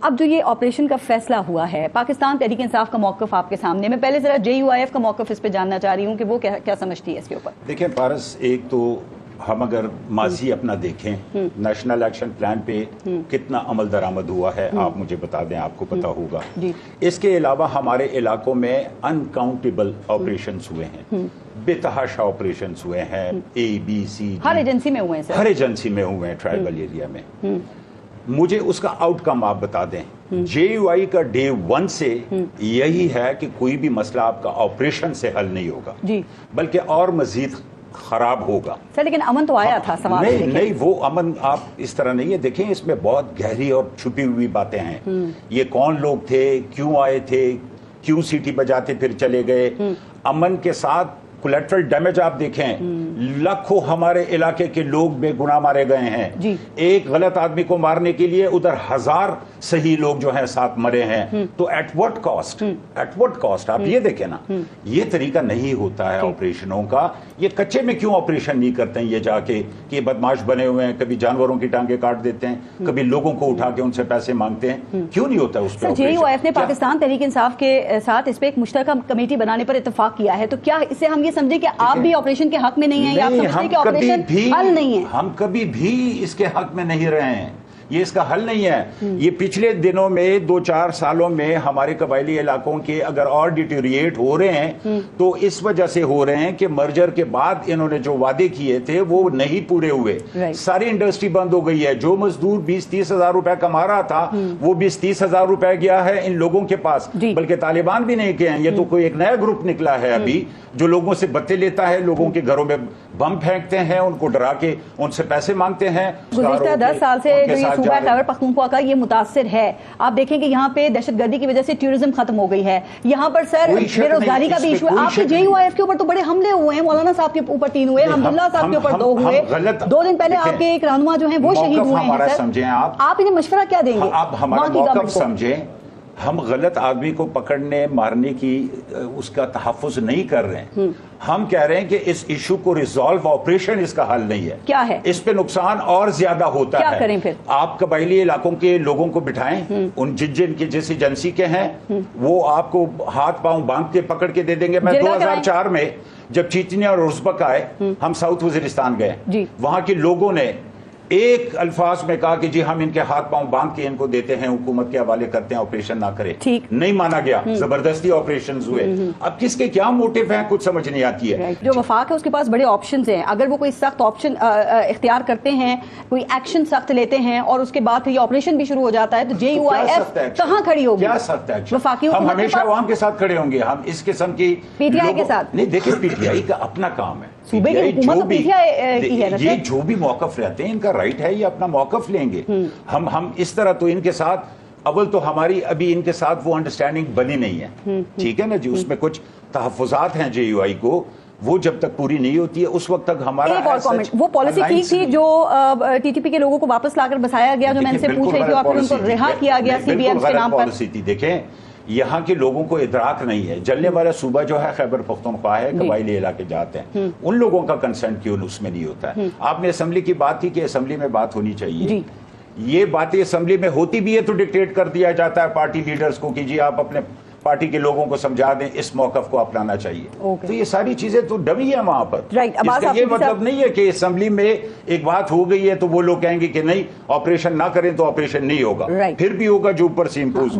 اب جو یہ آپریشن کا فیصلہ ہوا ہے، پاکستان تحریک انصاف کا موقف آپ کے سامنے، میں پہلے ذرا JUIF کا موقف اس پہ جاننا چاہ رہی ہوں کہ وہ کیا سمجھتی ہے اس کے اوپر؟ دیکھیں پارس، ایک تو ہم اگر ماضی اپنا دیکھیں، نیشنل ایکشن پلان پہ کتنا عمل درآمد ہوا ہے آپ مجھے بتا دیں، آپ کو پتا ہوگا۔ اس کے علاوہ ہمارے علاقوں میں انکاؤنٹیبل آپریشنز ہوئے ہیں، بے تحاشا آپریشنز ہوئے ہیں، ABCD ہر ایجنسی میں ہوئے ہیں سر، ہر ایجنسی میں ہوئے ہیں ٹرائبل ایریا میں۔ مجھے اس کا آؤٹ کم آپ بتا دیں۔ JUI کا ڈے 1 سے یہی ہے کہ کوئی بھی مسئلہ آپ کا آپریشن سے حل نہیں ہوگا، بلکہ اور مزید خراب ہوگا۔ سر لیکن امن تو آیا تھا، سوال نہیں، وہ امن آپ اس طرح نہیں ہے، دیکھیں اس میں بہت گہری اور چھپی ہوئی باتیں ہیں۔ یہ کون لوگ تھے، کیوں آئے تھے، کیوں سیٹی بجاتے پھر چلے گئے۔ امن کے ساتھ کولیٹرل ڈیمیج آپ دیکھیں، لاکھوں ہمارے علاقے کے لوگ بے گناہ مارے گئے ہیں۔ ایک غلط آدمی کو مارنے کے لیے ادھر 1000 صحیح لوگ جو ہیں ساتھ مرے ہیں، تو ایٹ وٹ کاسٹ آپ یہ دیکھیں نا۔ یہ طریقہ نہیں ہوتا ہے آپریشنوں کا۔ یہ کچے میں کیوں آپریشن نہیں کرتے ہیں یہ جا کے کہ یہ بدماش بنے ہوئے ہیں، کبھی جانوروں کی ٹانگیں کاٹ دیتے ہیں، کبھی لوگوں کو اٹھا کے ان سے پیسے مانگتے ہیں، کیوں نہیں ہوتا اس پہ؟ JUIF نے پاکستان تحریک انصاف کے ساتھ اس پہ ایک مشترکہ کمیٹی بنانے پر اتفاق کیا ہے، تو کیا اس سے ہم یہ سمجھے کہ آپ بھی آپریشن کے حق میں نہیں ہیں، یا آپ سمجھتے ہیں کہ آپریشن حل نہیں ہے؟ ہم کبھی بھی اس کے حق میں نہیں رہے ہیں، یہ اس کا حل نہیں ہے۔ یہ پچھلے دنوں میں 2-4 سالوں میں ہمارے قبائلی علاقوں کے اگر اور ڈیٹیریٹ ہو رہے ہیں تو اس وجہ سے ہو رہے ہیں کہ مرجر کے بعد انہوں نے جو وعدے کیے تھے وہ نہیں پورے ہوئے۔ ساری انڈسٹری بند ہو گئی ہے۔ جو مزدور 20-30 ہزار روپے کما رہا تھا وہ 20-30 ہزار روپے گیا ہے ان لوگوں کے پاس، بلکہ طالبان بھی نہیں گئے ہیں۔ یہ تو کوئی ایک نیا گروپ نکلا ہے ابھی جو لوگوں سے بتے لیتا ہے، لوگوں کے گھروں میں بم پھینکتے ہیں، ان کو ڈرا کے ان سے پیسے مانگتے ہیں۔ گزشتہ 10 سال سے جو یہ صوبہ خیبر پختونخوا کا یہ متاثر ہے، آپ دیکھیں کہ یہاں پہ دہشت گردی کی وجہ سے ٹورزم ختم ہو گئی ہے، یہاں پر سر بے روزگاری کا بھی ایشو ہے۔ آپ کے JUIF کے اوپر تو بڑے حملے ہوئے ہیں، مولانا صاحب کے اوپر 3 ہوئے، حمداللہ صاحب کے اوپر 2 ہوئے، 2 دن پہلے آپ کے ایک رہنما جو ہیں وہ شہید ہوئے ہیں۔ سمجھیں آپ انہیں مشورہ کیا دیں گے؟ آپ ہمارا موقف سمجھیں، ہم غلط آدمی کو پکڑنے مارنے کی اس کا تحفظ نہیں کر رہے ہیں۔ ہم کہہ رہے ہیں کہ اس ایشو کو ریزالو آپریشن اس کا حل نہیں ہے۔ کیا ہے اس پہ نقصان اور زیادہ ہوتا ہے۔ کیا کریں پھر؟ آپ قبائلی علاقوں کے لوگوں کو بٹھائیں، ان جن کے جس ایجنسی کے ہیں وہ آپ کو ہاتھ پاؤں باندھ کے پکڑ کے دے دیں گے۔ میں 2004 میں جب چیچنیا اور ازبک آئے، ہم ساؤتھ وزیرستان گئے، وہاں کے لوگوں نے ایک الفاظ میں کہا کہ جی ہم ان کے ہاتھ پاؤں باندھ کے ان کو دیتے ہیں، حکومت کے حوالے کرتے ہیں، آپریشن نہ کرے۔ نہیں مانا گیا، زبردستی آپریشنز ہوئے۔ اب کس کے کیا موٹیو ہیں کچھ سمجھ نہیں آتی ہے۔ جو وفاق ہے اس کے پاس بڑے آپشنز ہیں، اگر وہ کوئی سخت آپشن اختیار کرتے ہیں، کوئی ایکشن سخت لیتے ہیں اور اس کے بعد یہ آپریشن بھی شروع ہو جاتا ہے، تو JUIF کہاں کھڑی ہوگی؟ کیا سخت ایکشن؟ وفاقی ہم ہمیشہ عوام کے ساتھ کھڑے ہوں گے۔ ہم اس قسم کی PTI کے ساتھ نہیں، دیکھیں PTI کا اپنا کام ہے، صوبے کی حکومت PTI کی ہے، یہ جو بھی موقف رہتے ہیں ان کا رائٹ ہے، یہ اپنا موقف لیں گے۔ ہم اس طرح تو ان کے ساتھ اول تو ہماری ابھی ان کے ساتھ وہ انڈرسٹینڈنگ بنی نہیں ہے، ٹھیک ہے نا جی۔ اس میں کچھ تحفظات ہیں JUI کو، وہ جب تک پوری نہیں ہوتی ہے اس وقت تک ہمارا ایک اور کامنٹ، وہ پالیسی ٹھیک تھی جو TTP کے لوگوں کو واپس لا کر بسایا گیا، جو میں نے سے پوچھ رہی تھی، اور پھر ان کو رہا کیا گیا CBM کے نام پر۔ پالیسی تھی، دیکھیں یہاں کے لوگوں کو ادراک نہیں ہے۔ جلنے والا صوبہ جو ہے خیبر پختونخوا ہے، قبائلی علاقے جاتے ہیں، ان لوگوں کا کنسنٹ کیوں اس میں نہیں ہوتا ہے؟ آپ نے اسمبلی کی بات کی کہ اسمبلی میں بات ہونی چاہیے، یہ باتیں اسمبلی میں ہوتی بھی ہے تو ڈکٹیٹ کر دیا جاتا ہے پارٹی لیڈرز کو کہ جی آپ اپنے پارٹی کے لوگوں کو سمجھا دیں، اس موقف کو اپنانا چاہیے۔ تو یہ ساری چیزیں تو ڈمی ہیں وہاں پر۔ اس کا یہ مطلب نہیں ہے کہ اسمبلی میں ایک بات ہو گئی ہے تو وہ لوگ کہیں گے کہ نہیں آپریشن نہ کریں تو آپریشن نہیں ہوگا، پھر بھی ہوگا جو اوپر سے امپوز ہوا۔